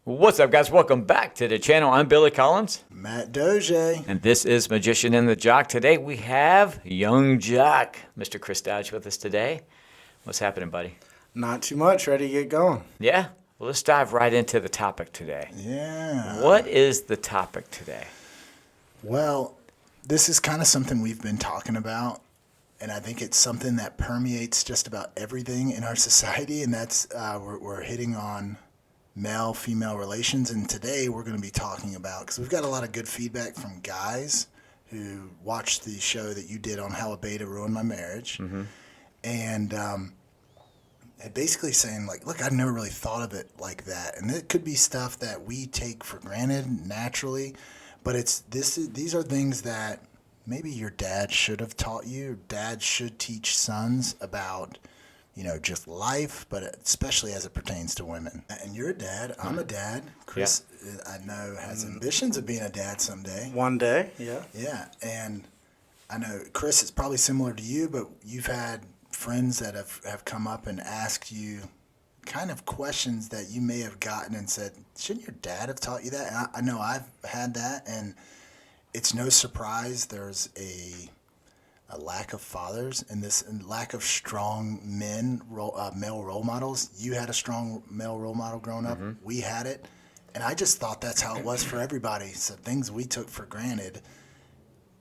What's up, guys? Welcome back to the channel. I'm Billy Collins. MATJ. And this is Magician and the Jock. Today we have Young Jock, Mr. Chris Dodge, with us today. What's happening, buddy? Not too much. Ready to get going? Yeah? Well, let's dive right into the topic today. Yeah. What is the topic today? Well, this is kind of something we've been talking about, and I think it's something that permeates just about everything in our society, and that's we're hitting on male-female relations, and today we're going to be talking about, because we've got a lot of good feedback from guys who watched the show that you did on how a beta ruined my marriage, and basically saying, like, look, I've never really thought of it like that, and it could be stuff that we take for granted naturally, but these are things that maybe your dad should have taught you. Dad should teach sons about, just life, but especially as it pertains to women. And you're a dad. I'm a dad. Chris, I know, has ambitions of being a dad someday. One day, yeah. Yeah, and I know, Chris, it's probably similar to you, but you've had friends that have come up and asked you kind of questions that you may have gotten and said, shouldn't your dad have taught you that? And I know I've had that, and it's no surprise there's a lack of fathers and this lack of strong male role models. You had a strong male role model growing up. We had it. And I just thought that's how it was for everybody. So things we took for granted,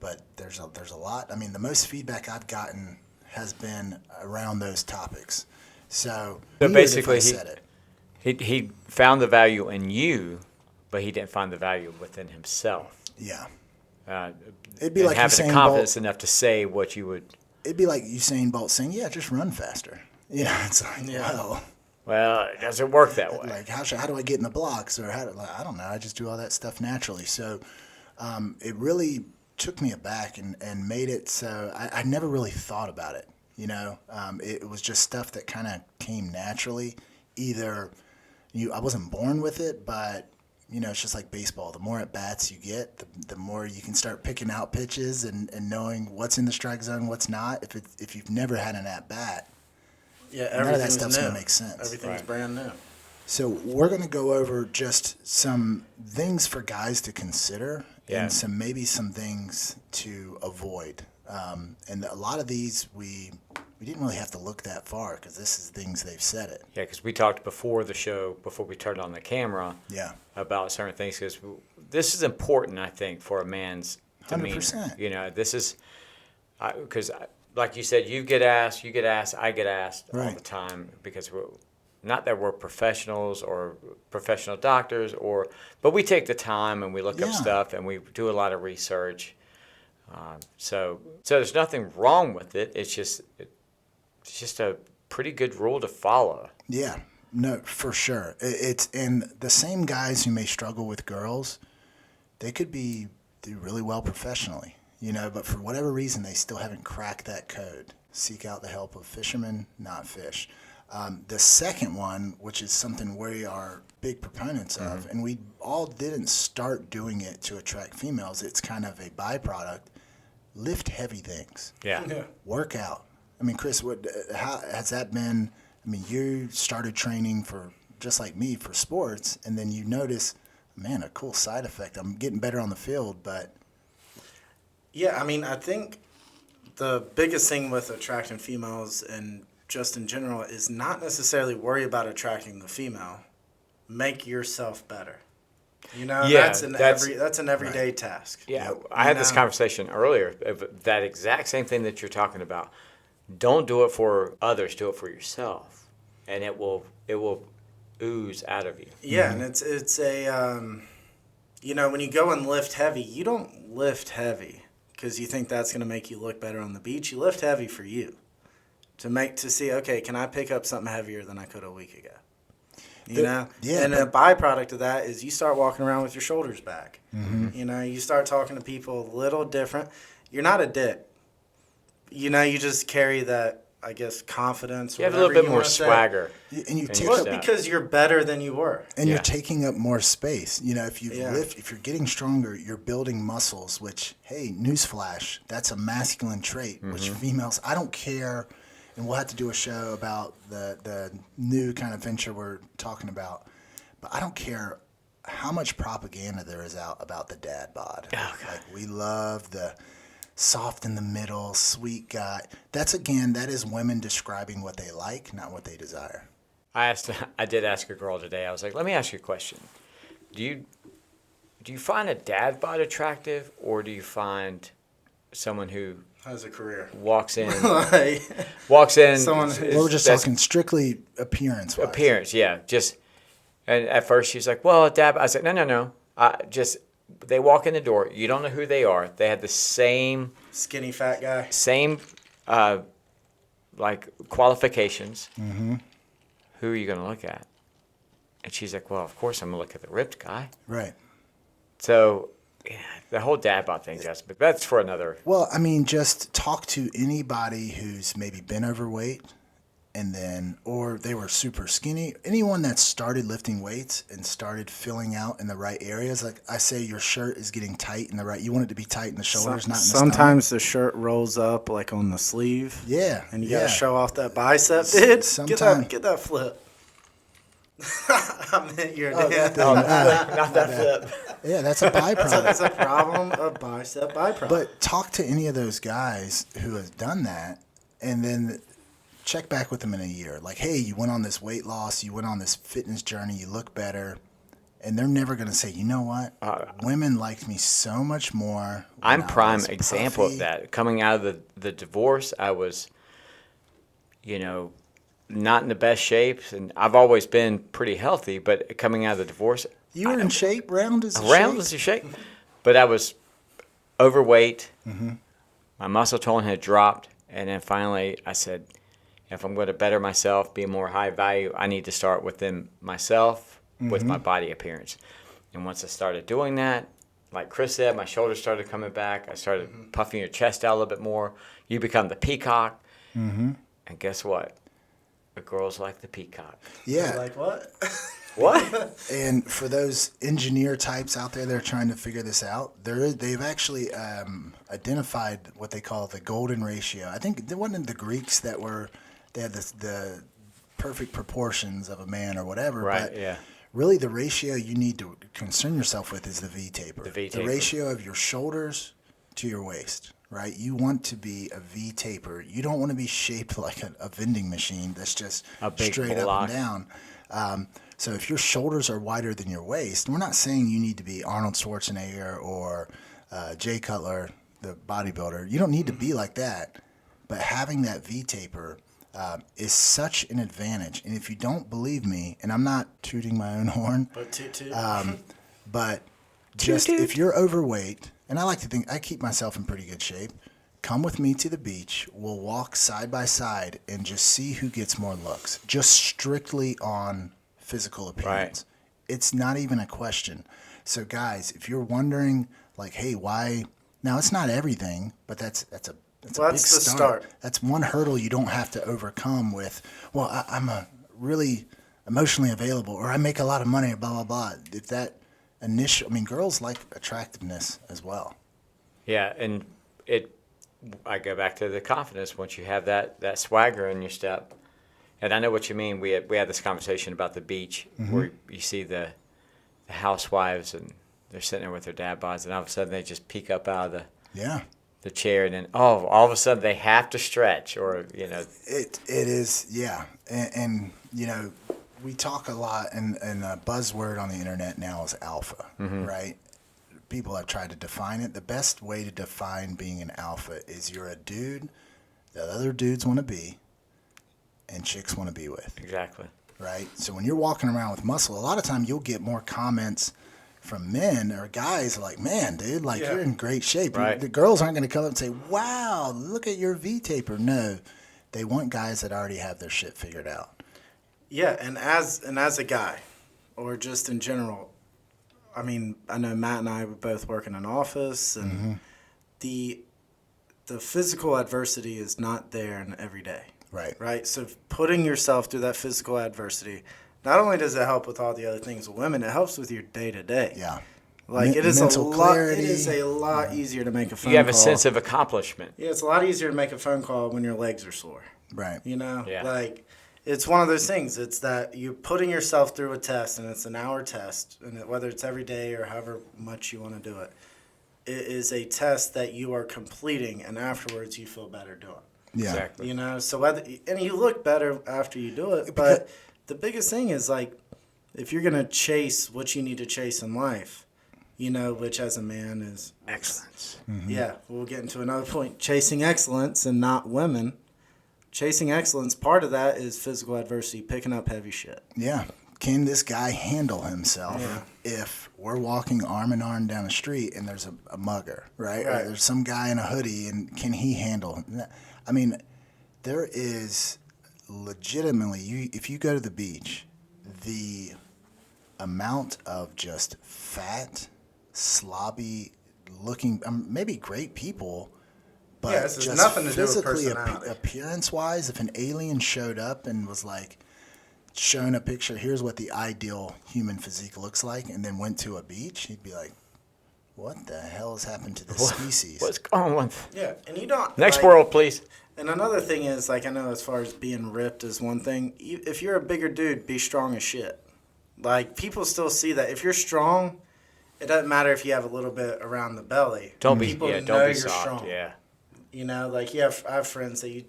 but there's a lot. I mean, the most feedback I've gotten has been around those topics. So basically, he he found the value in you, but he didn't find the value within himself. Yeah. It'd be like having the confidence enough to say what you would. It'd be like Usain Bolt saying, "Yeah, just run faster." It's like, well, it doesn't work that way. Like, how do I get in the blocks, or I don't know. I just do all that stuff naturally. So, it really took me aback and made it so I never really thought about it. It was just stuff that kind of came naturally. Either I wasn't born with it, but it's just like baseball. The more at bats you get, the more you can start picking out pitches and knowing what's in the strike zone, what's not. If you've never had an at bat, none of that stuff's going to make sense. Everything's brand new. So we're going to go over just some things for guys to consider and maybe some things to avoid. And a lot of these we didn't really have to look that far because this is things they've said it. Yeah, because we talked before the show, before we turned on the camera, about certain things. Because this is important, I think, for a man's demeanor. 100%. This is because, like you said, you get asked, I get asked all the time because not that we're professionals or professional doctors, but we take the time and we look up stuff and we do a lot of research. So there's nothing wrong with it. It's just a pretty good rule to follow. Yeah, no, for sure. And the same guys who may struggle with girls, they could do really well professionally, but for whatever reason, they still haven't cracked that code. Seek out the help of fishermen, not fish. The second one, which is something we are big proponents of, and we all didn't start doing it to attract females. It's kind of a byproduct. Lift heavy things. Yeah. Work out. I mean, Chris, how has that been? I mean, you started training just like me, for sports, and then you notice, man, a cool side effect. I'm getting better on the field, but... Yeah, I mean, I think the biggest thing with attracting females and just in general is not necessarily worry about attracting the female. Make yourself better. That's an everyday task. Yeah, I had this conversation earlier, that exact same thing that you're talking about. Don't do it for others, do it for yourself, and it will ooze out of you. Yeah, and it's a when you go and lift heavy, you don't lift heavy because you think that's going to make you look better on the beach. You lift heavy for you to see, okay, can I pick up something heavier than I could a week ago? And a byproduct of that is you start walking around with your shoulders back. You start talking to people a little different. You're not a dick. You just carry that, I guess, confidence. You have a little bit more swagger. And because you're better than you were. And you're taking up more space. If you're getting stronger, you're building muscles, which, hey, newsflash, that's a masculine trait, which females, I don't care. And we'll have to do a show about the new kind of venture we're talking about. But I don't care how much propaganda there is out about the dad bod. Oh, God. Like, we love the soft in the middle, sweet guy. That is women describing what they like, not what they desire. I did ask a girl today. I was like, let me ask you a question. Do you find a dad bod attractive, or do you find someone who Has a career. walks in, Like, Someone who- We're just that's talking strictly appearance. appearance? Yeah, just. And at first she's like, well, dad. I said, no. They walk in the door. You don't know who they are. They have the same skinny fat guy. like qualifications. Mm-hmm. Who are you going to look at? And she's like, well, of course I'm going to look at the ripped guy. Right. So, yeah, the whole dad bod thing, Jess, but that's for another. Well, I mean, just talk to anybody who's maybe been overweight or they were super skinny. Anyone that started lifting weights and started filling out in the right areas. Like I say, your shirt is getting tight in the right. You want it to be tight in the shoulders, not in the Sometimes stomach. the shirt rolls up like on the sleeve. Yeah. And you yeah. gotta show off that bicep, dude. Sometime- Get that flip. I meant your Oh, dad. Not that flip. Yeah, that's a byproduct. That's a problem of bicep byproduct. But talk to any of those guys who have done that, and then check back with them in a year. Like, hey, you went on this weight loss, you went on this fitness journey, you look better. And they're never going to say, you know what? Women liked me so much more. I'm when I prime was example puffy." of that. Coming out of the divorce, I was, not in the best shape, and I've always been pretty healthy. But coming out of the divorce, You were in shape, round as a round shape. as a shape, but I was overweight. Mm-hmm. My muscle tone had dropped, and then finally I said, if I'm going to better myself, be more high value, I need to start within myself with my body appearance. And once I started doing that, like Chris said, my shoulders started coming back. I started puffing your chest out a little bit more. You become the peacock. Mm-hmm. And guess what? The girls like the peacock. Yeah. like what? What? And for those engineer types out there that are trying to figure this out, they've actually identified what they call the golden ratio. I think it wasn't the Greeks they had the perfect proportions of a man or whatever. Right, but yeah. Really, the ratio you need to concern yourself with is the V-taper. The V-taper. The ratio of your shoulders to your waist, right? You want to be a V-taper. You don't want to be shaped like a vending machine that's just A big straight block. up and down. So if your shoulders are wider than your waist, we're not saying you need to be Arnold Schwarzenegger or Jay Cutler, the bodybuilder. You don't need to be like that. But having that V-taper is such an advantage. And if you don't believe me, and I'm not tooting my own horn, but just if you're overweight, and I like to think I keep myself in pretty good shape, come with me to the beach. We'll walk side by side and just see who gets more looks, just strictly on physical appearance. Right. It's not even a question. So guys, if you're wondering, like, hey, why? Now it's not everything, but that's a big the start. That's one hurdle you don't have to overcome with, well, I'm a really emotionally available, or I make a lot of money, blah, blah, blah. If that initial, I mean, girls like attractiveness as well. Yeah, and I go back to the confidence once you have that swagger in your step. And I know what you mean. We had this conversation about the beach where you see the housewives and they're sitting there with their dad bods, and all of a sudden they just peek up out of the chair, and then all of a sudden they have to stretch, or It is, yeah, and we talk a lot, and a buzzword on the internet now is alpha, right? People have tried to define it. The best way to define being an alpha is you're a dude that other dudes want to be, and chicks want to be with. Exactly. Right? So when you're walking around with muscle, a lot of time you'll get more comments from men or guys like, man, dude, like you're in great shape. Right. The girls aren't going to come up and say, wow, look at your V-taper. No, they want guys that already have their shit figured out. Yeah, and as a guy, or just in general, I mean, I know Matt and I would both work in an office, and the physical adversity is not there in every day. Right. Right? So putting yourself through that physical adversity, not only does it help with all the other things with women, it helps with your day-to-day. Yeah. Like, it is mental clarity. It is a lot easier to make a phone call. You have a sense of accomplishment. Yeah, it's a lot easier to make a phone call when your legs are sore. Right. You know? Yeah. Like, it's one of those things. It's that you're putting yourself through a test, and it's an hour test, and whether it's every day or however much you want to do it, it is a test that you are completing, and afterwards you feel better doing. Yeah. Exactly. You know, so and you look better after you do it, but the biggest thing is, like, if you're going to chase what you need to chase in life, you know, which as a man is Excellence. Yeah, we'll get into another point. Chasing excellence and not women. Chasing excellence, part of that is physical adversity, picking up heavy shit. Yeah. Can this guy handle himself Yeah. if we're walking arm in arm down the street and there's a mugger, right? Or there's some guy in a hoodie, and can he handle? I mean, there is legitimately, if you go to the beach, the amount of just fat, slobby looking, maybe great people, but Yeah, this has just nothing to do with physically personality. appearance-wise, if an alien showed up and was like showing a picture, here's what the ideal human physique looks like, and then went to a beach, he'd be like, what the hell has happened to this species? What's going on? Yeah, and you don't... Next like, world, please. And another thing is, like, I know as far as being ripped is one thing. If you're a bigger dude, be strong as shit. Like, people still see that. If you're strong, it doesn't matter if you have a little bit around the belly. Don't be People know don't be you're soft. strong. Yeah. You know, like, I have friends that you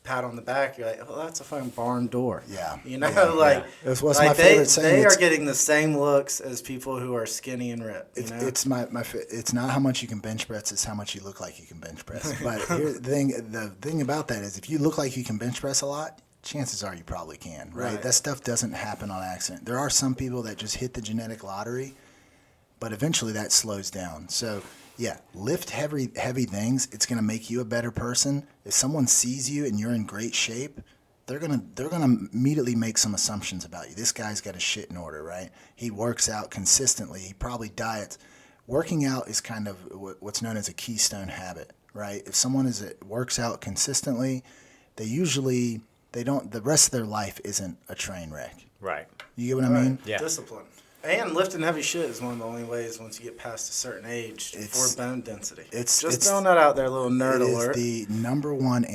pat on the back, you're like, oh, that's a fucking barn door. Yeah. You know, Yeah. like, That's what's like my favorite saying. they are getting the same looks as people who are skinny and ripped. You know? It's it's not how much you can bench press, it's how much you look like you can bench press. But here, the thing about that is, if you look like you can bench press a lot, chances are you probably can, right? That stuff doesn't happen on accident. There are some people that just hit the genetic lottery, but eventually that slows down. So yeah, lift heavy things. It's gonna make you a better person. If someone sees you and you're in great shape, they're gonna immediately make some assumptions about you. This guy's got his shit in order, right? He works out consistently. He probably diets. Working out is kind of what's known as a keystone habit, right? If someone works out consistently, the rest of their life isn't a train wreck. Right. You get what I mean? Yeah. Discipline. And lifting heavy shit is one of the only ways once you get past a certain age for bone density. It's throwing that out there, little nerd alert. It is the number one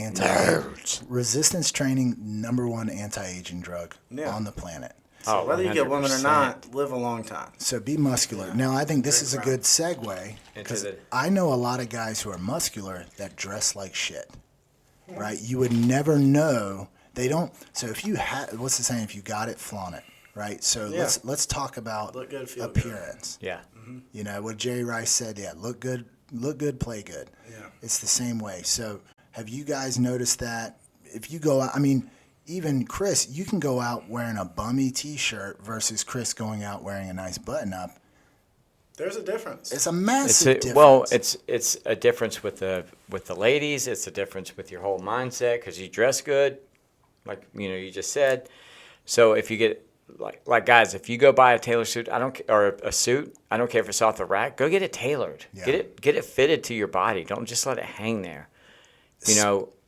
resistance training, number one anti-aging drug on the planet. So whether you get women or 100%. not, live a long time. So be muscular. Now, I think this is a good segue because I know a lot of guys who are muscular that dress like shit, right? You would never know. They don't. So if you what's the saying? If you got it, flaunt it, right? So let's talk about Look good, feel appearance. Yeah. You know what Jerry Rice said? Yeah, look good, play good. Yeah. It's the same way. So have you guys noticed that if you go out, I mean, even Chris, you can go out wearing a bummy T-shirt versus Chris going out wearing a nice button-up. There's a difference. It's a massive difference. Well, it's a difference with the ladies. It's a difference with your whole mindset because you dress good, like you just said. So if you get like guys, if you go buy a tailored suit, or a suit, I don't care if it's off the rack. Go get it tailored. Yeah. Get it fitted to your body. Don't just let it hang there.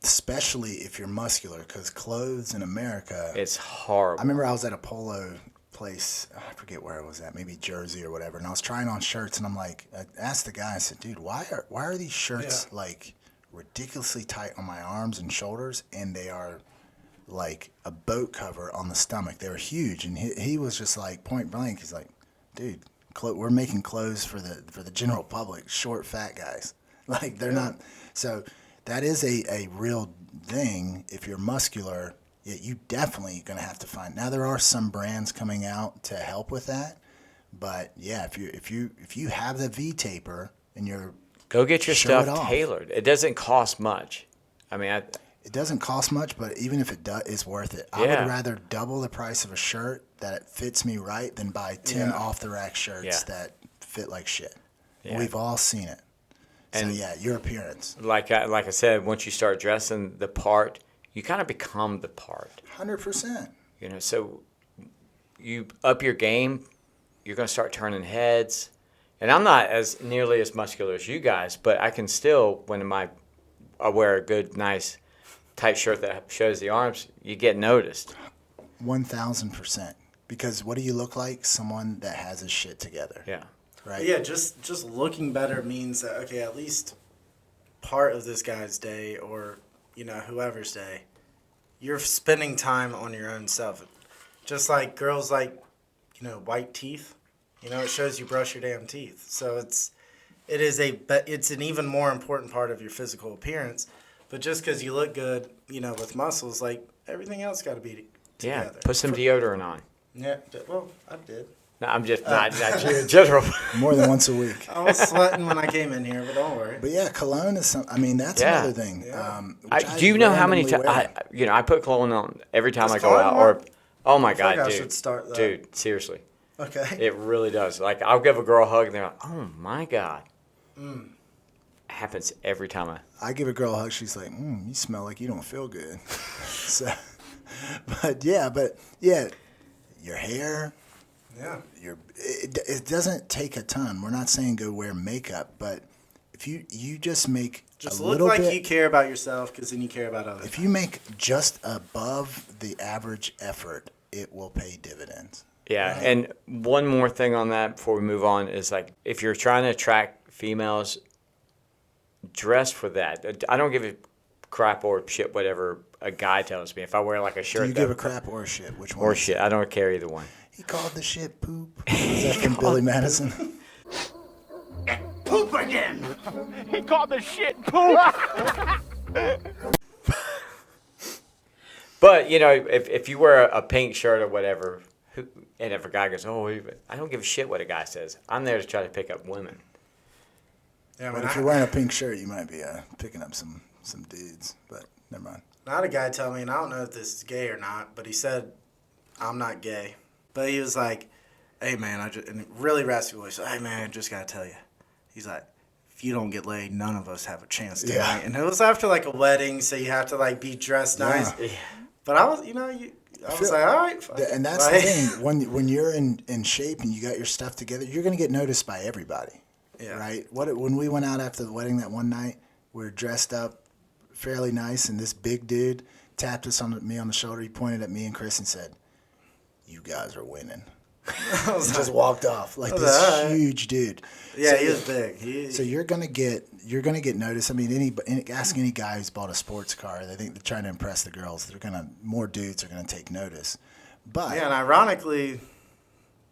Especially if you're muscular, because clothes in America, it's horrible. I remember I was at a polo place, I forget where I was at, maybe Jersey or whatever, and I was trying on shirts, and I asked the guy, I said, dude, why are these shirts like ridiculously tight on my arms and shoulders, and they are like a boat cover on the stomach? They were huge, and he was just like point blank, he's like, dude, we're making clothes for the general public, short, fat guys. Like they're not. So that is a real thing. If you're muscular, you definitely going to have to find. Now there are some brands coming out to help with that, but yeah, if you have the V taper and you're go get your stuff tailored. It doesn't cost much. I mean, it doesn't cost much, but even if it does, it's worth it. I would rather double the price of a shirt that it fits me right than buy 10 off the rack shirts that fit like shit. Yeah. We've all seen it. And so your appearance. Like I said, once you start dressing the part, you kind of become the part. 100%. So you up your game, you're going to start turning heads. And I'm not as nearly as muscular as you guys, but I can still, when I wear a good, nice, tight shirt that shows the arms, you get noticed. 1,000%. Because what do you look like? Someone that has his shit together. Yeah. Right? Yeah, just looking better means that, okay, at least part of this guy's day or, whoever's day you're spending time on your own self. Just like girls like, white teeth. It shows you brush your damn teeth. So it's an even more important part of your physical appearance. But just because you look good, with muscles, like everything else got to be together. Yeah, put some deodorant on. Yeah, well, I did. No, I'm just not in general. More than once a week. I was sweating when I came in here, but don't worry. But yeah, cologne is that's Yeah. another thing. Yeah. Do you know how many randomly times I put cologne on every time Does I go cologne out? work? Oh my I feel like God, I dude. should start that. Dude, seriously. Okay. It really does. Like, I'll give a girl a hug, and they're like, oh, my God. It happens every time I give a girl a hug. She's like, you smell like you don't feel good. So, but yeah, your hair, Yeah. it doesn't take a ton. We're not saying go wear makeup, but if you just make Just a look little like bit, you care about yourself, because then you care about others. if you make just above the average effort, it will pay dividends. Yeah, and one more thing on that before we move on is, like, if you're trying to attract females, dress for that. I don't give a crap or shit whatever a guy tells me. If I wear, like, a shirt Do you give a crap or a shit? Which one? or is it? shit, I don't care either one. He called the shit poop. Is that from Billy Madison? Poop again! He called the shit poop! But, if you wear a pink shirt or whatever, and if a guy goes, I don't give a shit what a guy says. I'm there to try to pick up women. Yeah, But if you're wearing a pink shirt, you might be picking up some dudes. But never mind. I had a guy tell me, and I don't know if this is gay or not, but he said, I'm not gay. But he was like, hey, man, in a really raspy voice, hey, man, I just got to tell you. He's like, if you don't get laid, none of us have a chance tonight. Yeah. And it was after, like, a wedding, so you have to, like, be dressed nice. Yeah. But I was, I was like, all right. Fine. And that's the thing. When you're in shape and you got your stuff together, you're going to get noticed by everybody. Yeah. Right? When we went out after the wedding that one night, we were dressed up fairly nice, and this big dude tapped me on the shoulder. He pointed at me and Chris and said, "You guys are winning." And just walked off like this all right. huge dude. Yeah, So, he was big. So you're gonna get noticed. I mean, ask any guy who's bought a sports car. They think they're trying to impress the girls. More dudes are gonna take notice. But Yeah, and ironically,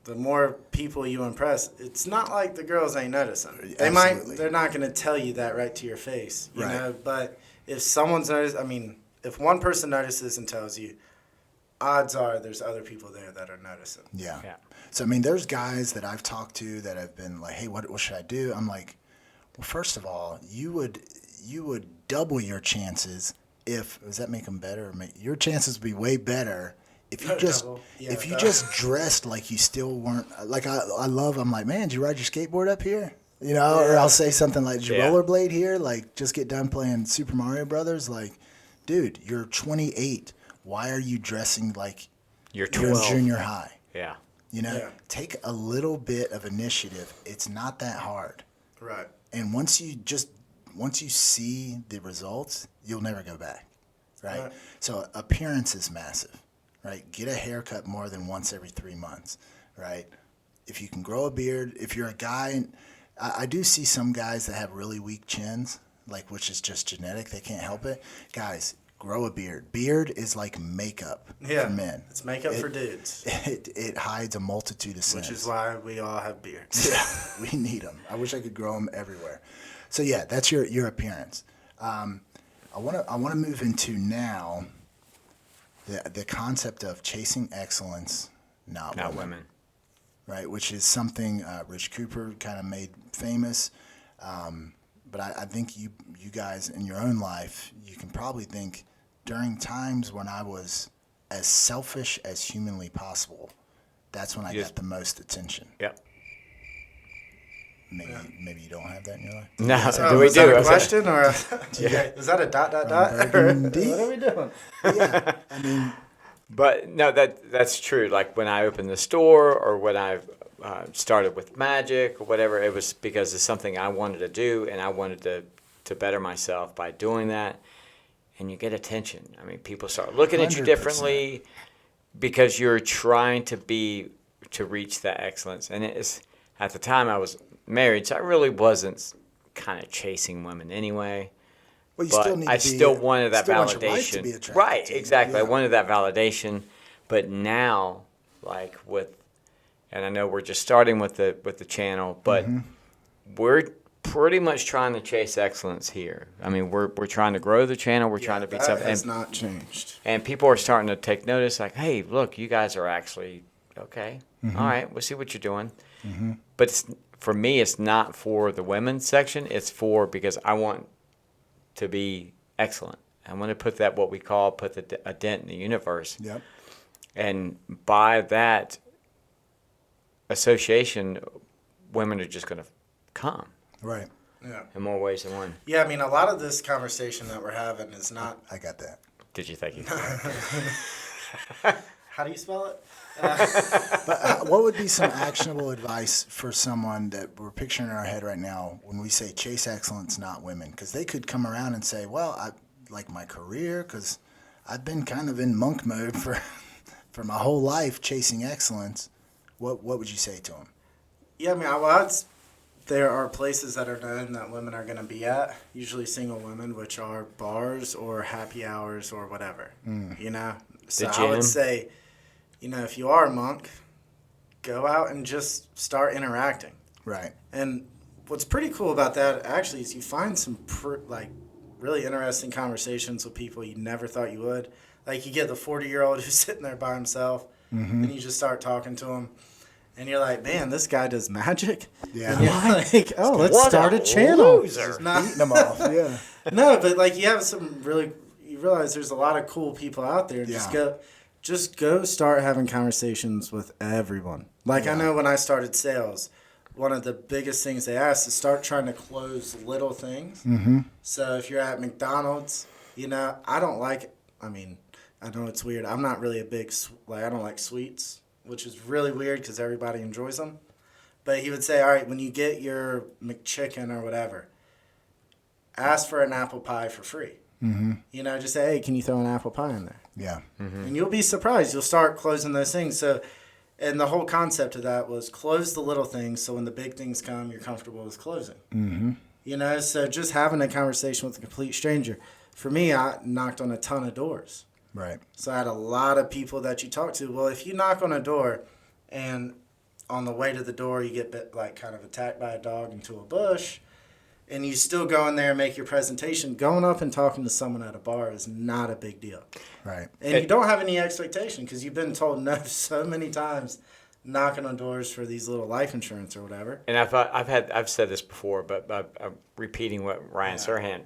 the more people you impress, it's not like the girls ain't noticing. Absolutely. They're not going to tell you that right to your face, you Right. know. But if someone's noticed, if one person notices and tells you, odds are there's other people there that are noticing. yeah. Yeah. So I mean, there's guys that I've talked to that have been like, "Hey, what should I do?" I'm like, "Well, first of all, you would double your chances if does that make them better? Your chances would be way better." If you just Double. Yeah, just dressed like you still weren't like I'm like, man, did you ride your skateboard up here? Or I'll say something like, did you Yeah. rollerblade here? Like, just get done playing Super Mario Brothers. Like, dude, you're 28. Why are you dressing like You're you're in 12. junior high? Yeah. Yeah. Take a little bit of initiative. It's not that hard. Right. And once you see the results, you'll never go back. Right? Right. So appearance is massive. Right? Get a haircut more than once every 3 months. Right? If you can grow a beard, if you're a guy, I do see some guys that have really weak chins, like which is just genetic. They can't help it. Guys, grow a beard. Beard is like makeup for men. It's makeup for dudes, It hides a multitude of sins. which is why we all have beards. Yeah, we need them. I wish I could grow them everywhere. So yeah, that's your appearance. I want to move into now the concept of chasing excellence, not women. right? Which is something Rich Cooper kind of made famous. But I think you guys in your own life, you can probably think during times when I was as selfish as humanly possible, that's when I Yes. got the most attention. Yep. Maybe you don't have that in your life. No, Oh, do we is that do? a question or is that a dot? Burgundy. What are we doing? Yeah, I mean, But no, that's true. Like when I opened the store or when I started with magic or whatever, it was because it's something I wanted to do, and I wanted to better myself by doing that. And you get attention. I mean, people start looking at you 100%. differently because you're trying to reach that excellence. And it's at the time I was married, so I really wasn't kind of chasing women anyway. Well, you but still need I to be, still wanted that still want your wife validation. to be attracted Right, to you. exactly. I Yeah. wanted that validation, but now, like and I know we're just starting with the channel, but we're pretty much trying to chase excellence here. I mean, we're trying to grow the channel. We're trying to be that something, has not changed. and people are starting to take notice. Like, hey, look, you guys are actually okay. All right, we'll see what you're doing. But for me, it's not for the women's section. It's because I want to be excellent. I want to put what we call a dent in the universe. Yep. And by that association, women are just going to come Right. Yeah. in more ways than one. Yeah, I mean, a lot of this conversation that we're having is not. I got that. Did you think you? How do you spell it? But what would be some actionable advice for someone that we're picturing in our head right now when we say chase excellence, not women? Because they could come around and say, well, I like my career because I've been kind of in monk mode for my whole life chasing excellence. What would you say to them? Yeah, I mean, there are places that are known that women are going to be at, usually single women, which are bars or happy hours or whatever, you know? So The I would gym. say, you know, if you are a monk, go out and just start interacting. Right. And what's pretty cool about that, actually, is you find some, really interesting conversations with people you never thought you would. Like, you get the 40-year-old who's sitting there by himself, and you just start talking to him. And you're like, man, this guy does magic? Yeah. And you're like, oh, let's What start a a channel. loser. Not- Eating them off. Yeah. no, but like you have you realize there's a lot of cool people out there. Yeah. Just go start having conversations with everyone. Like I know when I started sales, one of the biggest things they asked is start trying to close little things. Mm-hmm. So if you're at McDonald's, you know, I know it's weird. I'm not really I don't like sweets, which is really weird because everybody enjoys them. But he would say, all right, when you get your McChicken or whatever, ask for an apple pie for free. Mm-hmm. You know, just say, hey, can you throw an apple pie in there? Yeah. And you'll be surprised. You'll start closing those things. So, and the whole concept of that was close the little things so when the big things come, you're comfortable with closing. Mm-hmm. You know, so just having a conversation with a complete stranger. For me, I knocked on a ton of doors. Right. So I had a lot of people that you talk to. Well, if you knock on a door and on the way to the door you get kind of attacked by a dog into a bush and you still go in there and make your presentation, going up and talking to someone at a bar is not a big deal. Right. And you don't have any expectation because you've been told no so many times knocking on doors for these little life insurance or whatever. And I've said this before, but I'm repeating what Ryan Serhant,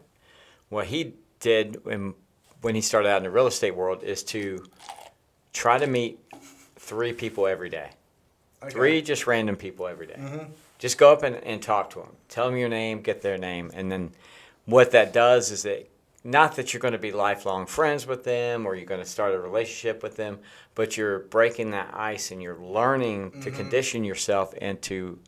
what he did when he started out in the real estate world is to try to meet 3 people every day. Okay. 3 just random people every day. Mm-hmm. Just go up and talk to them. Tell them your name, get their name. And then what that does is that not that you're going to be lifelong friends with them or you're going to start a relationship with them, but you're breaking that ice and you're learning to condition yourself into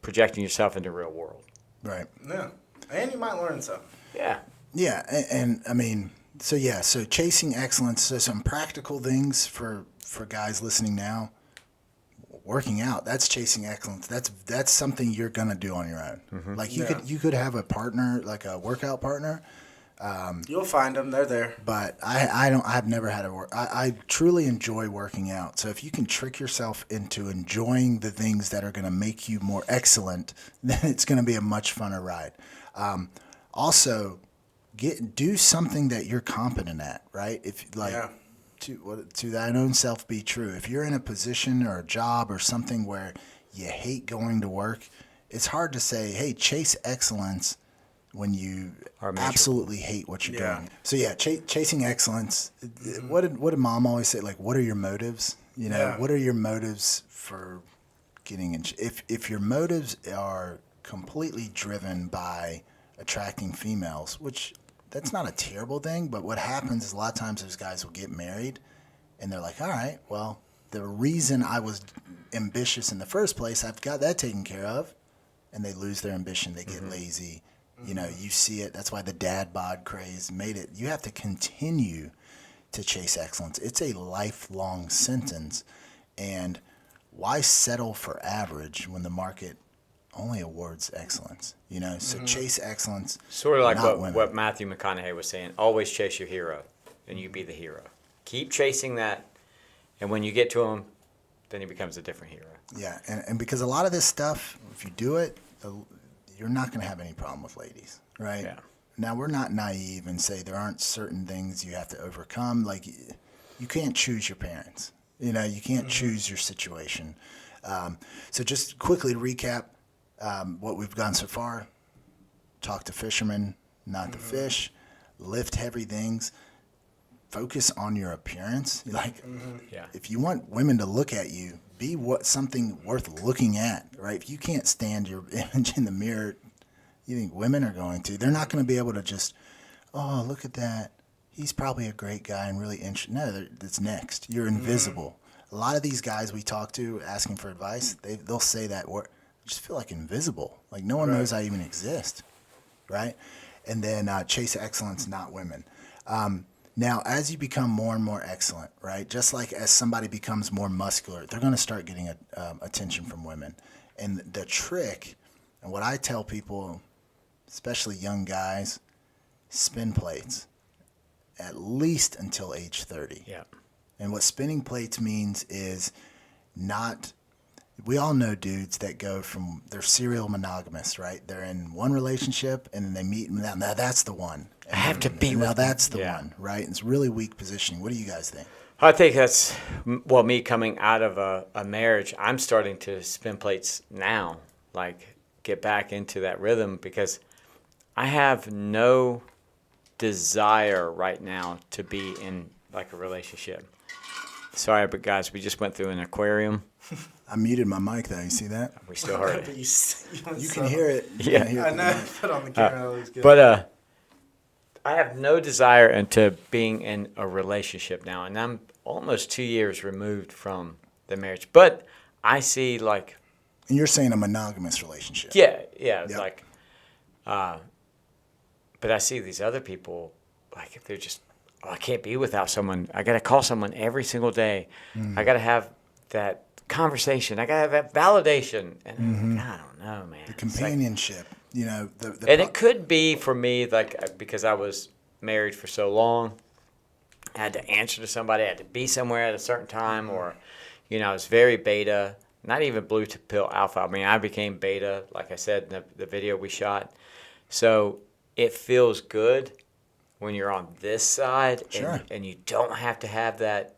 projecting yourself into the real world. Right. Yeah. And you might learn something. Yeah. Yeah. And I mean, so chasing excellence. So some practical things for guys listening now. Working out, that's chasing excellence. That's something you're gonna do on your own. Mm-hmm. Like you could have a partner, like a workout partner. You'll find them; they're there. But I've never had I truly enjoy working out. So if you can trick yourself into enjoying the things that are gonna make you more excellent, then it's gonna be a much funner ride. Also, do something that you're competent at, right? If to thine own self be true. If you're in a position or a job or something where you hate going to work, it's hard to say, hey, chase excellence when you absolutely hate what you're doing. So chasing excellence. What did Mom always say? Like, what are your motives? You know, what are your motives for getting in? If your motives are completely driven by attracting females, which that's not a terrible thing, but what happens is a lot of times those guys will get married and they're like, all right, well, the reason I was ambitious in the first place, I've got that taken care of. And they lose their ambition. They get lazy. You know, you see it. That's why the dad bod craze made it. You have to continue to chase excellence. It's a lifelong sentence. And why settle for average when the market only awards excellence. You know, so chase excellence. Sort of like not what, women. what Matthew McConaughey was saying. Always chase your hero, and you be the hero. Keep chasing that, and when you get to him, then he becomes a different hero. Yeah, and because a lot of this stuff, if you do it, you're not going to have any problem with ladies, right? Yeah. Now, we're not naive and say there aren't certain things you have to overcome. Like, you can't choose your parents. You know, you can't choose your situation. So just quickly to recap what we've done so far. Talk to fishermen, not to fish. Lift heavy things. Focus on your appearance. Like, Yeah. if you want women to look at you, be something worth looking at, right? If you can't stand your image in the mirror, you think women are going to. They're not going to be able to just, oh, look at that. He's probably a great guy and really interesting. No, that's next. You're invisible. A lot of these guys we talk to asking for advice, they'll say that word. I just feel like invisible. Like no one knows I even exist, right? And then chase excellence, not women. Now, as you become more and more excellent, right, just like as somebody becomes more muscular, they're going to start getting attention from women. And the trick, and what I tell people, especially young guys, spin plates, at least until age 30. Yeah. And what spinning plates means is not, we all know dudes that go from, they're serial monogamists, right? They're in one relationship and then they meet, and now that's the one. I have to be Now with that's the Yeah. one, right? It's really weak positioning. What do you guys think? I think that's, well, me coming out of a marriage, I'm starting to spin plates now, like get back into that rhythm because I have no desire right now to be in like a relationship. Sorry, but guys, we just went through an aquarium. I muted my mic though. You see that? We still heard But it. You can hear it. You Yeah. can hear I it. know. Put on the camera. That looks good. But I have no desire into being in a relationship now, and I'm almost 2 years removed from the marriage. But I see like, And you're saying a monogamous relationship. yeah, Yep. like, but I see these other people, like they're just, oh, I can't be without someone. I got to call someone every single day. I got to have that conversation. I got to have that validation. And I don't know, man. The It's like- companionship. You know, and it could be for me, like, because I was married for so long, I had to answer to somebody, I had to be somewhere at a certain time, or, you know, I was very beta, not even blue pill alpha. I mean, I became beta, like I said in the video we shot. So it feels good when you're on this side Sure. and you don't have to have that,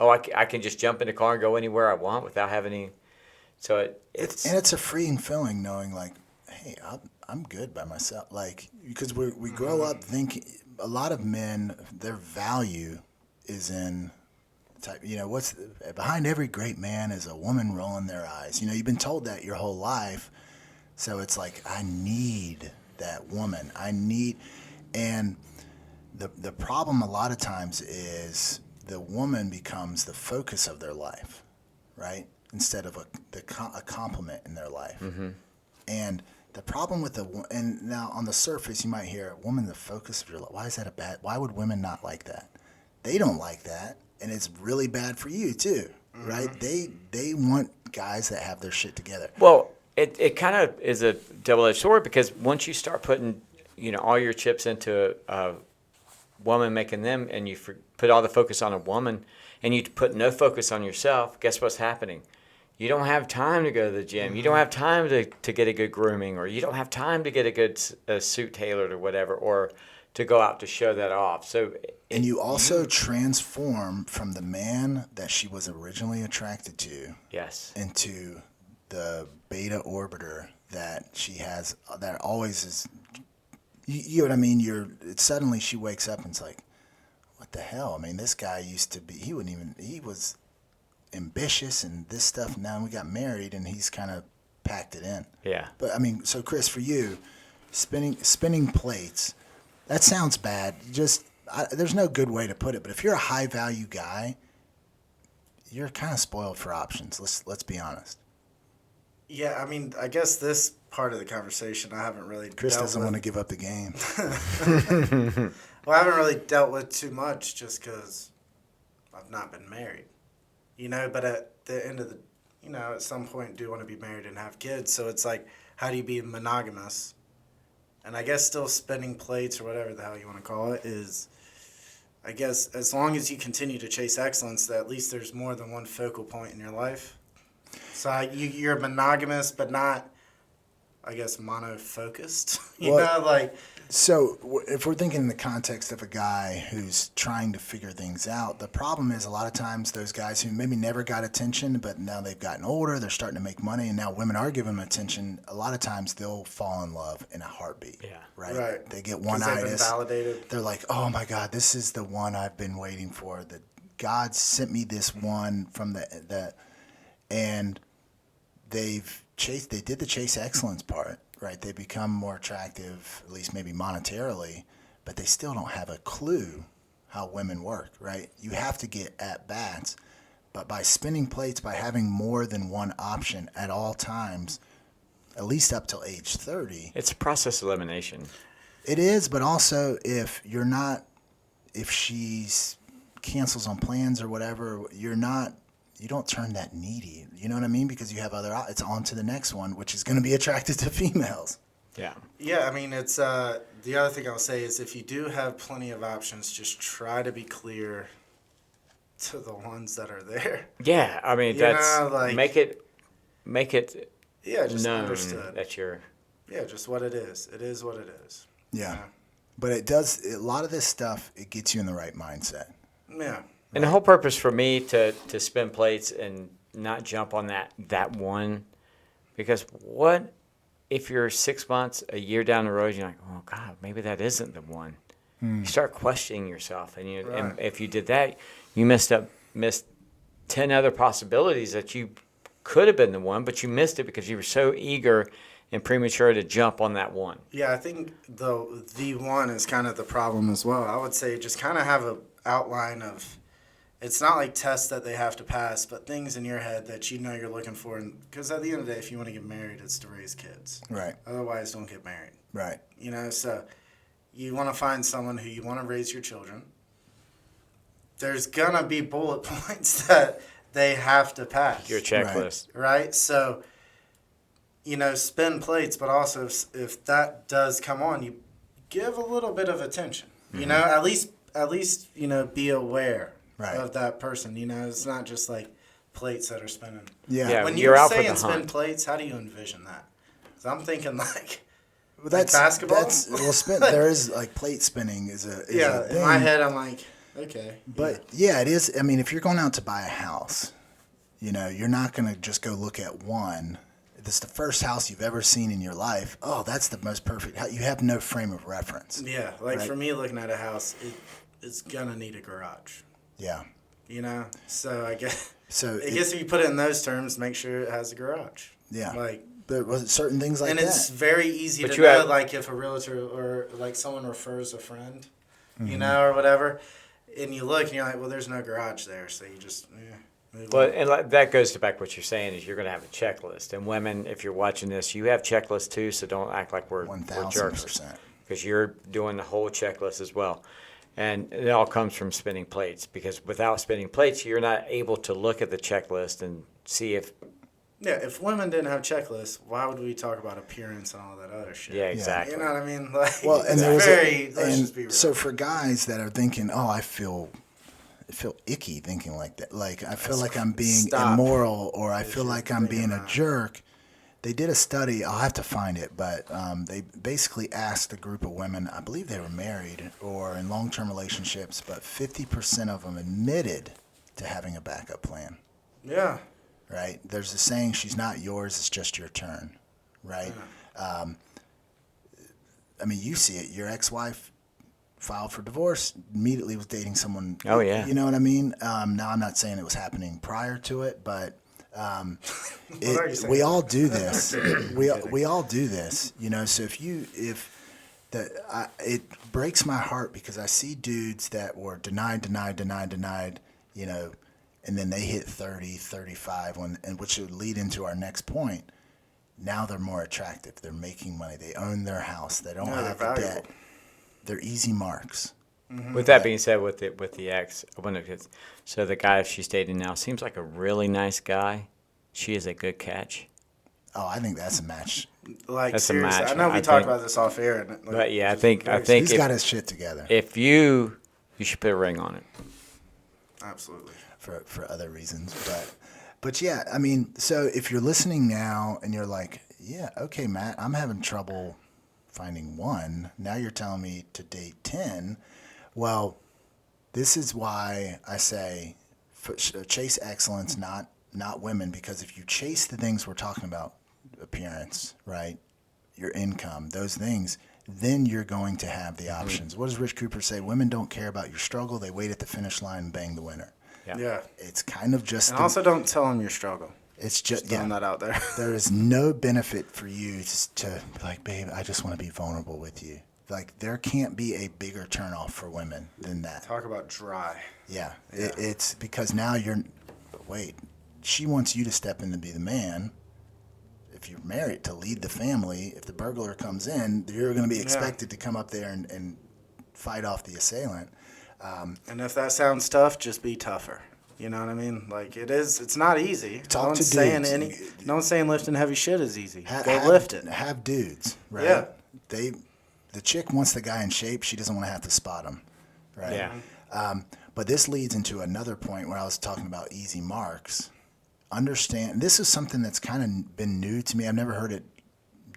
oh, I can just jump in the car and go anywhere I want without having any. So it's and it's a freeing feeling knowing like, hey, I'm good by myself. Like, because we grow up thinking, a lot of men, their value is in type, you know, behind every great man is a woman rolling their eyes. You know, you've been told that your whole life. So it's like, I need that woman. And the problem a lot of times is the woman becomes the focus of their life, right? Instead of a complement in their life. And the problem with and now on the surface you might hear, woman the focus of your life. Why is that why would women not like that? They don't like that, and it's really bad for you too, right? They want guys that have their shit together. Well, it kind of is a double-edged sword because once you start putting, you know, all your chips into a woman, making them, and you put all the focus on a woman, and you put no focus on yourself, guess what's happening? You don't have time to go to the gym. You don't have time to get a good grooming, or you don't have time to get a good suit tailored or whatever, or to go out to show that off. So, And you also transform from the man that she was originally attracted to yes, into the beta orbiter that she has, that always is, you know what I mean? Suddenly she wakes up and it's like, what the hell? I mean, this guy used to be, he was ambitious and this stuff. Now we got married and he's kind of packed it in. yeah. But I mean, so Chris, for you, spinning plates, that sounds bad. There's no good way to put it. But if you're a high value guy, you're kind of spoiled for options. Let's be honest. Yeah, I mean, I guess this part of the conversation I haven't really Chris dealt doesn't with. want to give up the game. Well, I haven't really dealt with too much just because I've not been married. You know, but at the end of the, you know, at some point do want to be married and have kids. So it's like, how do you be monogamous? And I guess still spinning plates or whatever the hell you want to call it is, I guess, as long as you continue to chase excellence, that at least there's more than one focal point in your life. So you're monogamous, but not, I guess, monofocused. You Well, know, like, So if we're thinking in the context of a guy who's trying to figure things out, the problem is a lot of times those guys who maybe never got attention, but now they've gotten older, they're starting to make money, and now women are giving them attention. A lot of times they'll fall in love in a heartbeat. Yeah. Right. They get 'cause they've been one-itis. validated. They're like, oh my God, this is the one I've been waiting for. That God sent me this one from the and they did the chase excellence part. Right, they become more attractive, at least maybe monetarily, but they still don't have a clue how women work, right? You have to get at bats, but by spinning plates, by having more than one option at all times, at least up till age 30. It's process elimination. It is, but also if she's cancels on plans or whatever, you don't turn that needy. You know what I mean? Because you have it's on to the next one, which is going to be attracted to females. Yeah. Yeah, I mean, it's the other thing I'll say is if you do have plenty of options, just try to be clear to the ones that are there. Yeah, I mean, make it Yeah, just known understood. that you're. Yeah, just what it is. It is what it is. Yeah. But a lot of this stuff, it gets you in the right mindset. Yeah. And the whole purpose for me to spin plates and not jump on that one, because what if you're 6 months, a year down the road, you're like, oh God, maybe that isn't the one. You start questioning yourself, and and if you did that, you missed 10 other possibilities that you could have been the one, but you missed it because you were so eager and premature to jump on that one. Yeah, I think the one is kind of the problem as well. I would say just kind of have an outline of. It's not like tests that they have to pass, but things in your head that you know you're looking for. Because at the end of the day, if you want to get married, it's to raise kids. Right. Otherwise, don't get married. Right. You know, so you want to find someone who you want to raise your children. There's going to be bullet points that they have to pass. Your checklist. Right? So, you know, spin plates, but also if that does come on, you give a little bit of attention. You know, at least, you know, be aware. Right. Of that person, you know, it's not just like plates that are spinning. Yeah. When you're you're out for saying the spin hunt. plates, how do you envision that? 'Cause I'm thinking like basketball. basketball. There is like plate spinning is a in my head I'm like, okay. But yeah, it is. I mean, if you're going out to buy a house, you know, you're not going to just go look at one. If it's the first house you've ever seen in your life, oh, that's the most perfect house. You have no frame of reference. Yeah, like Right. for me looking at a house, it's gonna need a garage. Yeah. You know, so I guess. So I guess if you put it in those terms, make sure it has a garage. Yeah. Like. There was certain things like And that. it's very easy But to you know, have- like if a realtor or like someone refers a friend, Mm-hmm. you know, or whatever, and you look and you're like, well, there's no garage there, so you just move Well, on. and that goes to back what you're saying is you're going to have a checklist. And women, if you're watching this, you have checklists too, so don't act like we're jerks. 1,000%. Because you're doing the whole checklist as well. And it all comes from spinning plates, because without spinning plates, you're not able to look at the checklist and see if. Yeah, if women didn't have checklists, why would we talk about appearance and all that other shit? Yeah, exactly. You know what I mean? Like, Well, and it's there was let's just be real. so for guys that are thinking, oh, I feel icky thinking like that. Like I feel like I'm being Stop. immoral, or I feel you're like I'm being thinking a that. jerk. They did a study. I'll have to find it, but they basically asked a group of women. I believe they were married or in long-term relationships, but 50% of them admitted to having a backup plan. Yeah. Right? There's a saying, she's not yours, it's just your turn. Right? I mean, you see it. Your ex-wife filed for divorce, immediately was dating someone. Oh, yeah. You know what I mean? Now, I'm not saying it was happening prior to it, but are you saying? we all do this. we all do this, you know. So it breaks my heart because I see dudes that were denied, you know, and then they hit 30, 35, and which would lead into our next point. Now they're more attractive. They're making money. They own their house. They don't Yeah, have they're the valuable. debt. They're easy marks. With that being said, with the ex, so the guy she's dating now seems like a really nice guy, she is a good catch. Oh, I think that's a match. Like, That's a seriously, match. I know we I talked think- about this off air. And, like, But yeah, I just think He's if, got his shit together if you should put a ring on it. absolutely. for other reasons. But yeah, I mean, so if you're listening now and you're like, yeah, okay, Matt, I'm having trouble finding one. Now you're telling me to date 10. Well, this is why I say chase excellence, not women, because if you chase the things we're talking about, appearance, right, your income, those things, then you're going to have the options. What does Rich Cooper say? Women don't care about your struggle. They wait at the finish line and bang the winner. Yeah. It's kind of just And also, don't tell them your struggle. it's just Throwing that out there. there is no benefit for you just to be like, babe, I just want to be vulnerable with you. Like, there can't be a bigger turnoff for women than that. Talk about dry. Yeah. It's because now wait, she wants you to step in to be the man. If you're married, to lead the family. If the burglar comes in, you're going to be expected to come up there and fight off the assailant. And if that sounds tough, just be tougher. You know what I mean? Like, it's not easy. Talk no one's to saying dudes. no one's saying lifting heavy shit is easy. Go Have- lift it. Have dudes, right? Yeah. The chick wants the guy in shape. She doesn't want to have to spot him, right? Yeah. But this leads into another point where I was talking about easy marks. Understand, this is something that's kind of been new to me. I've never heard it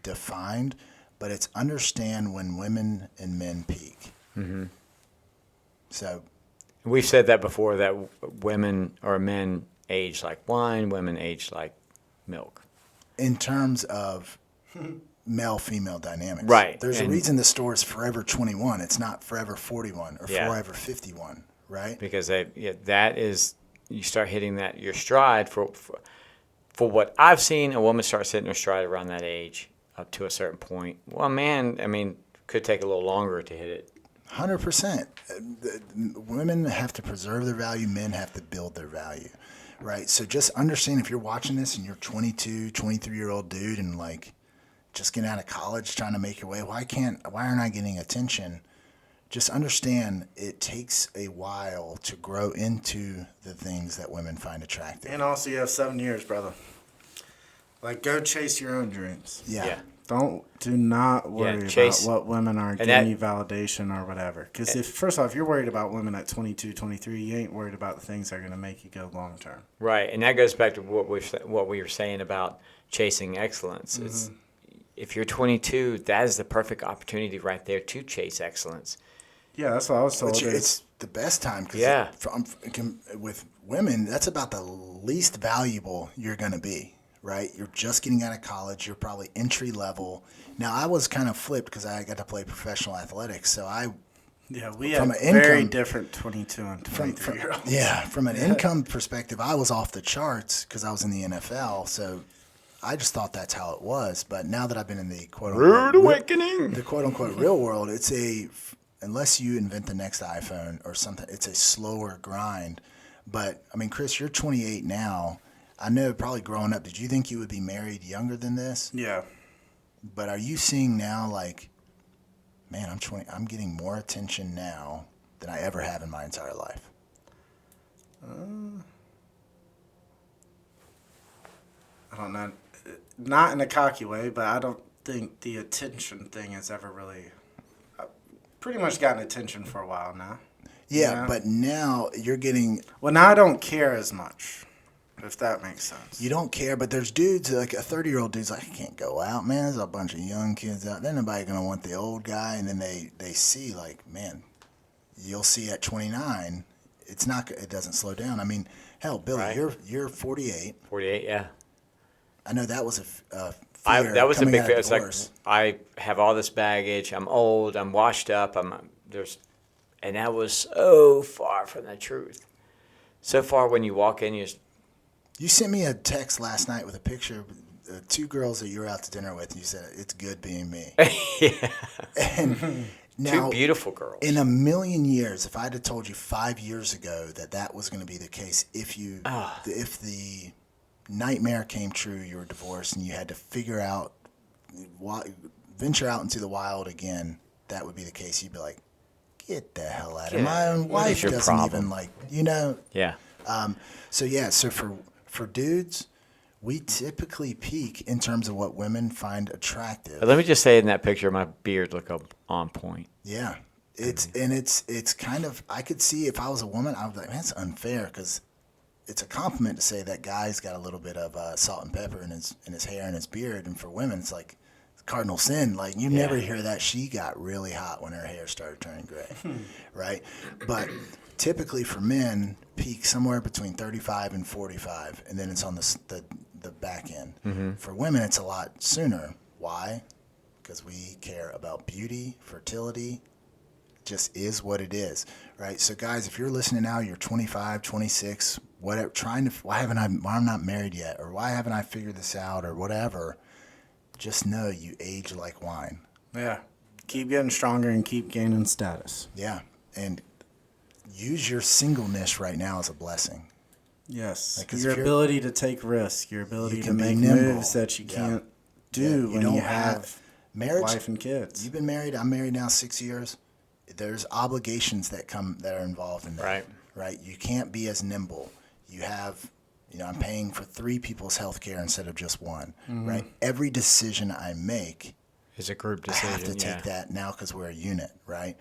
defined, but it's understand when women and men peak. Mm-hmm. So We've said that before, that women or men age like wine, women age like milk. in terms of male-female dynamics. Right. There's a And- reason the store is Forever 21. It's not Forever 41 or Yeah. Forever 51, right? Because that is, you start hitting that your stride for what I've seen. A woman starts hitting her stride around that age up to a certain point. Well, man, I mean, could take a little longer to hit it. 100%. Women have to preserve their value. Men have to build their value, right? So just understand, if you're watching this and you're 22, 23-year-old dude and like just getting out of college trying to make your way, why aren't I getting attention? Just understand it takes a while to grow into the things that women find attractive. And also, you have 7 years, brother. Like, go chase your own dreams. Yeah. Do not worry chase- about what women are and giving that- you validation or whatever. Because first off, if you're worried about women at 22, 23, you ain't worried about the things that are going to make you go long term. Right, and that goes back to what we were saying about chasing excellence. Mm-hmm. It's, if you're 22, that is the perfect opportunity right there to chase excellence. Yeah, that's what I was told. But it's the best time because Yeah. with women, that's about the least valuable you're going to be, right? You're just getting out of college. You're probably entry level. Now, I was kind of flipped because I got to play professional athletics. So we from have an very income- different 22 and 23-year-olds. yeah, from an income perspective, I was off the charts because I was in the NFL. So I just thought that's how it was. But now that I've been in the Rude awakening. the quote unquote real world, unless you invent the next iPhone or something, it's a slower grind. But I mean, Chris, you're 28 now. I know probably growing up, did you think you would be married younger than this? Yeah. But are you seeing now, like, man, I'm 20, I'm getting more attention now than I ever have in my entire life? I don't know. Not in a cocky way, but I don't think the attention thing has ever really. I've pretty much gotten attention for a while now. Yeah, but now you're getting, Well, now I don't care as much, if that makes sense. you don't care, but there's dudes, like a 30-year-old dude's like, I can't go out, man. There's a bunch of young kids out there. Nobody going to want the old guy. And then they see, like, man, you'll see at 29, it doesn't slow down. I mean, hell, Billy, Right. you're 48. 48, yeah. I know that was a fear. That was a coming big out fear. of It's like, divorce. I have all this baggage. I'm old. I'm washed up. And that was so far from the truth. So far, when you walk in, you You sent me a text last night with a picture of 2 girls that you were out to dinner with, and you said, it's good being me. yeah. And now, Two beautiful girls. in a million years, if I'd have told you 5 years ago that was going to be the case, if the nightmare came true, you were divorced, and you had to figure out, venture out into the wild again, that would be the case. You'd be like, get the hell out of my own What is wife your doesn't problem? even like, you know. Yeah. So for dudes, we typically peak in terms of what women find attractive. Let me just say, in that picture, my beard looked on point. Yeah. It's kind of, I could see if I was a woman, I would be like, man, that's unfair, because it's a compliment to say that guy's got a little bit of salt and pepper in his hair and his beard, and for women, it's like cardinal sin. Like, you never hear that she got really hot when her hair started turning gray, right? But typically for men, peak somewhere between 35 and 45, and then it's on the back end. Mm-hmm. For women, it's a lot sooner. Why? Because we care about beauty, fertility. Just is what it is, right? So guys, if you're listening now, you're 25, 26, whatever, why I'm not married yet, or why haven't I figured this out, or whatever, just know you age like wine. Yeah. Keep getting stronger and keep gaining status. Yeah. And use your singleness right now as a blessing. Yes. Like, 'cause your if you're- ability to take risks, your ability You to can be make nimble. moves that you can't do when don't you have marriage. wife and kids. You've been married. I'm married now 6 years. There's obligations that are involved in that. Right. Right. You can't be as nimble. You have, I'm paying for 3 people's health care instead of just one. Right. Every decision I make, It's a group decision. I have to take that now because we're a unit. Right.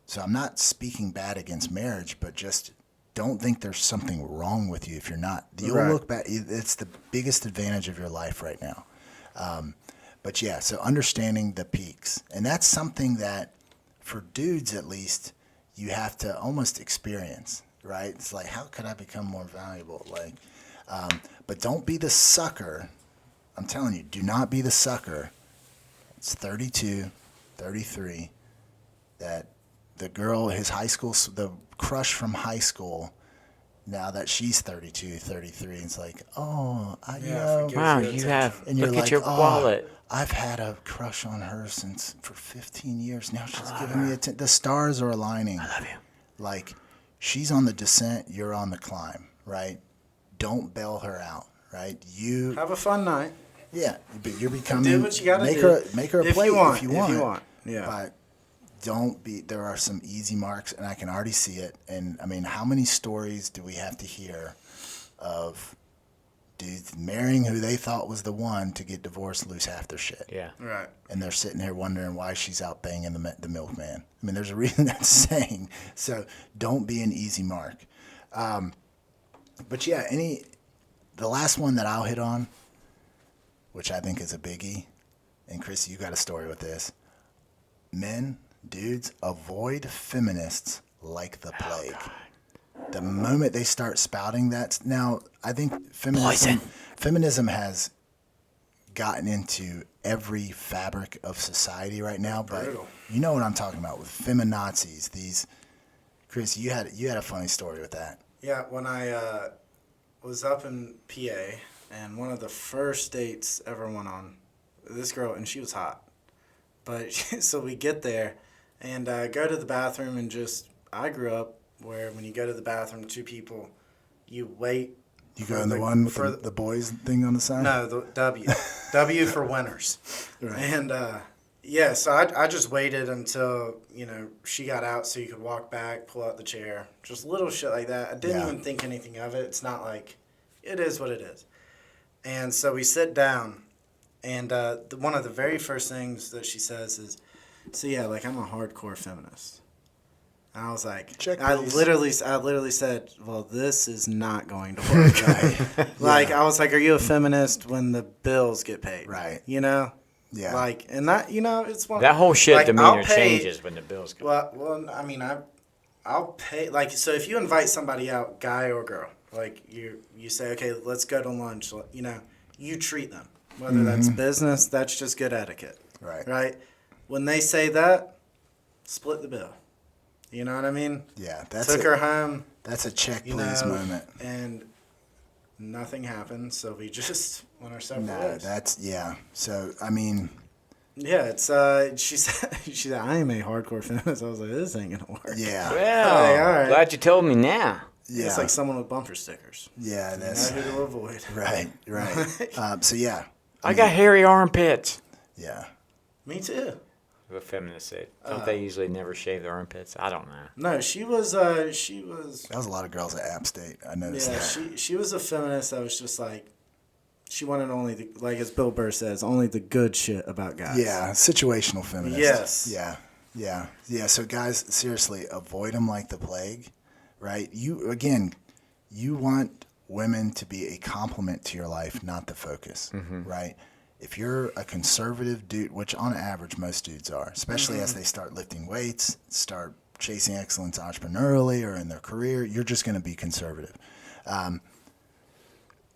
So I'm not speaking bad against marriage, but just don't think there's something wrong with you if you're not. You'll look back. It's the biggest advantage of your life right now. But yeah, so understanding the peaks. And that's something that, for dudes at least, you have to almost experience, right? It's like, how could I become more valuable? Like, but don't be the sucker. I'm telling you, do not be the sucker. It's 32, 33, that the girl, his high school, the crush from high school, now that she's 32, 33, it's like, oh, Wow, you have, and look you're at your like, wallet. I've had a crush on her for 15 years. Now she's giving me the stars are aligning. I love you. Like, she's on the descent, you're on the climb, right? Don't bail her out, right? You Have a fun night. yeah, but you're becoming. Do what you gotta make do. Make her a If plate you want, if you if want. you want, yeah. But don't be. There are some easy marks, and I can already see it. And I mean, how many stories do we have to hear of dudes marrying who they thought was the one to get divorced, lose half their shit? Yeah. Right. And they're sitting here wondering why she's out banging the milkman. I mean, there's a reason that's saying. So don't be an easy mark. But yeah, the last one that I'll hit on, which I think is a biggie, and Chris, you got a story with this. Men, dudes, avoid feminists like the plague. The moment they start spouting that, now I think feminism has gotten into every fabric of society right now, but Brutal. you know what I'm talking about with feminazis. These, Chris, you had a funny story with that. Yeah, when I was up in PA, and one of the first dates ever went on, this girl, and she was hot. But so we get there and go to the bathroom, and I grew up where when you go to the bathroom, 2 people, you wait. You go in the one with the boys thing on the side? No, the W. W for winners. Right. And yeah, so I just waited until, she got out so you could walk back, pull out the chair. Just little shit like that. I didn't even think anything of it. It's not like, it is what it is. And so we sit down, and one of the very first things that she says is, so yeah, like, I'm a hardcore feminist. And I was like, Check, I please. literally said, well, this is not going to work. Right? Like, I was like, are you a feminist when the bills get paid? Right. Yeah. Like, and that, it's one. That whole shit like, demeanor I'll pay- changes when the bills go. Well, I mean, I'll pay, like, so if you invite somebody out, guy or girl, like, you say, okay, let's go to lunch, you treat them. Whether that's business, that's just good etiquette. Right. Right? When they say that, split the bill. You know what I mean? Yeah, Took her home. That's a check please moment. And nothing happened, so we just went our separate No, ways. So I mean, Yeah, it's she said I am a hardcore feminist. I was like, this ain't gonna work. yeah, Well, Hey, all right. glad you told me now. yeah, It's like someone with bumper stickers. yeah. You That's know who to avoid. right. So yeah, I got hairy armpits. yeah. Me too. The feminists say, don't they usually never shave their armpits? I don't know. No, she was That was a lot of girls at App State. I noticed yeah, that. she was a feminist that was just like, She wanted only, like as Bill Burr says, only the good shit about guys. Yeah, situational feminist. Yes. Yeah. So guys, seriously, avoid them like the plague, right? You want women to be a complement to your life, not the focus, right? If you're a conservative dude, which on average most dudes are, especially as they start lifting weights, start chasing excellence entrepreneurially or in their career, you're just going to be conservative.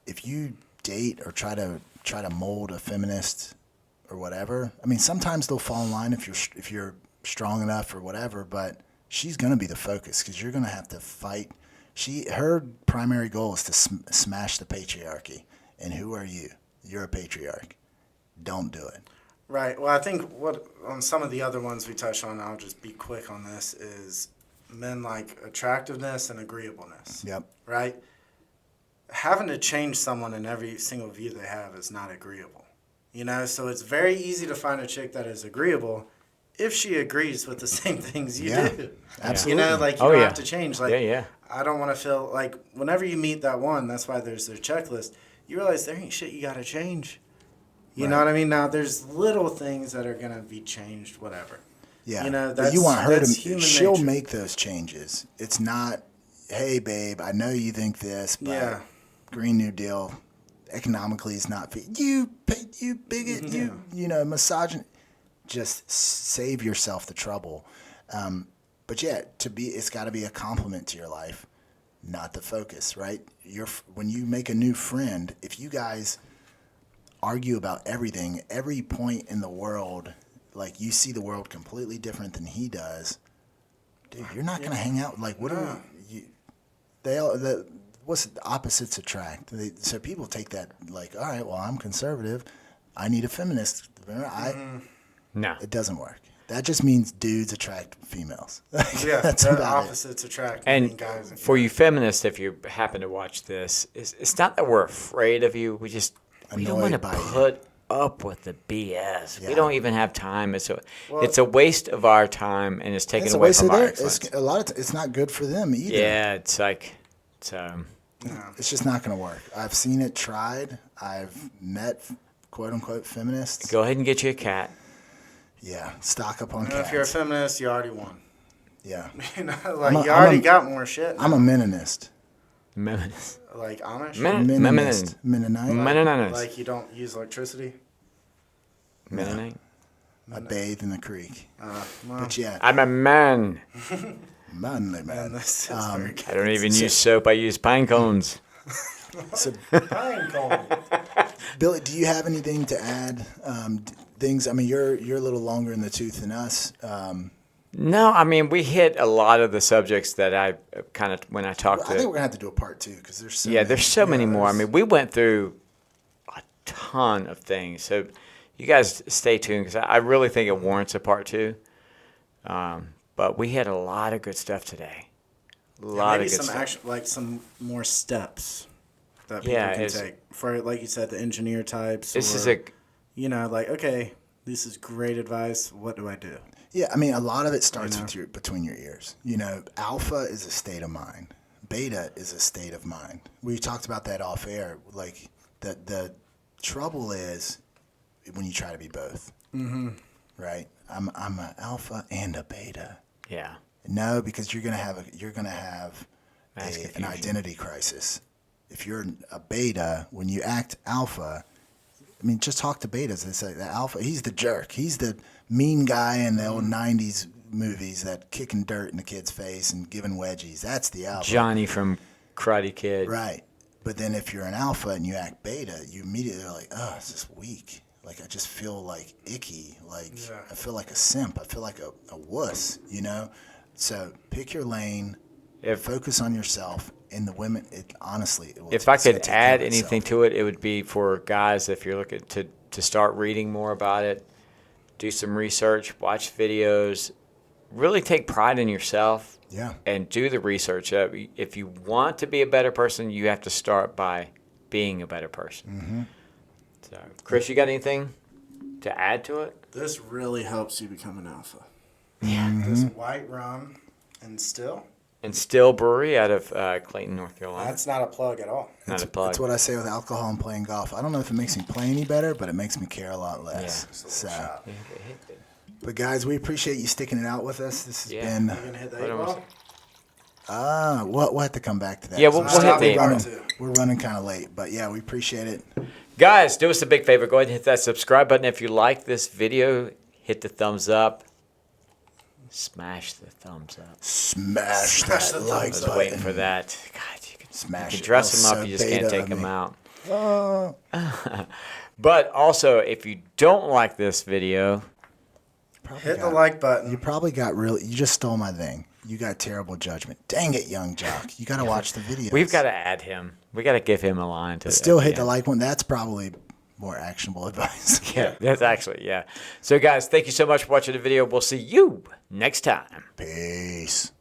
If you date or try to mold a feminist or whatever, I mean, sometimes they'll fall in line if you're strong enough or whatever, but she's going to be the focus because you're going to have to fight. Her primary goal is to smash the patriarchy. And who are you? You're a patriarch. Don't do it. Right. Well, I think what on some of the other ones we touched on, I'll just be quick on this, is men like attractiveness and agreeableness. Yep. Right? Having to change someone in every single view they have is not agreeable. You know, so it's very easy to find a chick that is agreeable if she agrees with the same things you do. Absolutely. You know, like you don't have to change. Like, yeah. I don't want to feel like whenever you meet that one, that's why there's their checklist, you realize there ain't shit you got to change. You know what I mean? Now, there's little things that are going to be changed, whatever. Yeah. You know, but you want her to, she'll nature. make those changes. It's not, hey, babe, I know you think this, but Green New Deal economically is not fit. You bigot, you know, misogynist. Just save yourself the trouble. But yeah, it's got to be a complement to your life, not the focus, right? When you make a new friend, if you guys argue about everything, every point in the world, like you see the world completely different than he does, dude, you're not gonna hang out. Like, what are what's the opposites attract? So people take that like, all right, well, I'm conservative, I need a feminist. No, it doesn't work. That just means dudes attract females. Yeah, that's the about opposites attract. and guys for you feminists, if you happen to watch this, it's not that we're afraid of you. We don't want to put up with the BS. Yeah. We don't even have time. It's a waste of our time, and it's taken away from our excellence. It's not good for them either. Yeah, it's like it's just not going to work. I've seen it tried. I've met quote unquote feminists. Go ahead and get you a cat. Yeah, stock up on cats. If you're a feminist, you already won. Yeah. You know, like you already got more shit. I'm a Mennonist. Mennonist. Like Amish? Mennonist. Mennonite. Like you don't use electricity? Mennonite. I bathe in the creek. But yeah. I'm a man. Manly man. I don't even use soap. I use pine cones. So, Pine cone. Billy, do you have anything to add? Things. I mean, you're a little longer in the tooth than us. No, I mean, we hit a lot of the subjects that I kind of, when I talked I think we're going to have to do a part 2 because there's so many. There's so many more. I mean, we went through a ton of things. So you guys stay tuned because I really think it warrants a part 2. But we had a lot of good stuff today. A lot of good stuff. Action, like some more steps that people can take. For, like you said, the engineer types. You know, like, okay, this is great advice. What do I do? Yeah, I mean, a lot of it starts with between your ears. You know, alpha is a state of mind. Beta is a state of mind. We talked about that off air. Like, the trouble is when you try to be both. Mm-hmm. Right? I'm an alpha and a beta. Yeah. No, because you're gonna have an identity crisis. If you're a beta, when you act alpha, I mean, just talk to betas. They say the alpha, he's the jerk. He's the mean guy in the old 90s movies that kicking dirt in the kid's face and giving wedgies. That's the alpha. Johnny from Karate Kid. Right. But then if you're an alpha and you act beta, you immediately are like, oh, it's just weak. Like, I just feel like icky. Like, I feel like a simp. I feel like a wuss, you know? So pick your lane. Focus on yourself. And the women, honestly, if I could add anything to it, it would be for guys, if you're looking to start reading more about it, do some research, watch videos, really take pride in yourself. Yeah. And do the research. If you want to be a better person, you have to start by being a better person. Mm-hmm. So, Chris, you got anything to add to it? This really helps you become an alpha. Yeah. This white rum and still. And Still Brewery out of Clayton, North Carolina. That's not a plug at all. Not a plug. That's what I say with alcohol and playing golf. I don't know if it makes me play any better, but it makes me care a lot less. Yeah. So, but guys, we appreciate you sticking it out with us. This has been. You gonna hit the 8 ball? We'll have to come back to that. Yeah, we'll hit the 8 ball. We're running kind of late, but yeah, we appreciate it. Guys, do us a big favor. Go ahead and hit that subscribe button. If you like this video, hit the thumbs up. Smash the thumbs up. Smash the that thumbs like I was button. waiting for that. God, you can Smash you it. can dress That them was up. You so just can't beta take of them me. out. But also, if you don't like this video, Hit the like button. You probably got really. You just stole my thing. You got terrible judgment. Dang it, young jock. You got to watch the video. we've got to add him. We got to give him a line to Still at hit the end. like one. That's probably more actionable advice. Yeah, that's actually, yeah. So, guys, thank you so much for watching the video. We'll see you next time. Peace.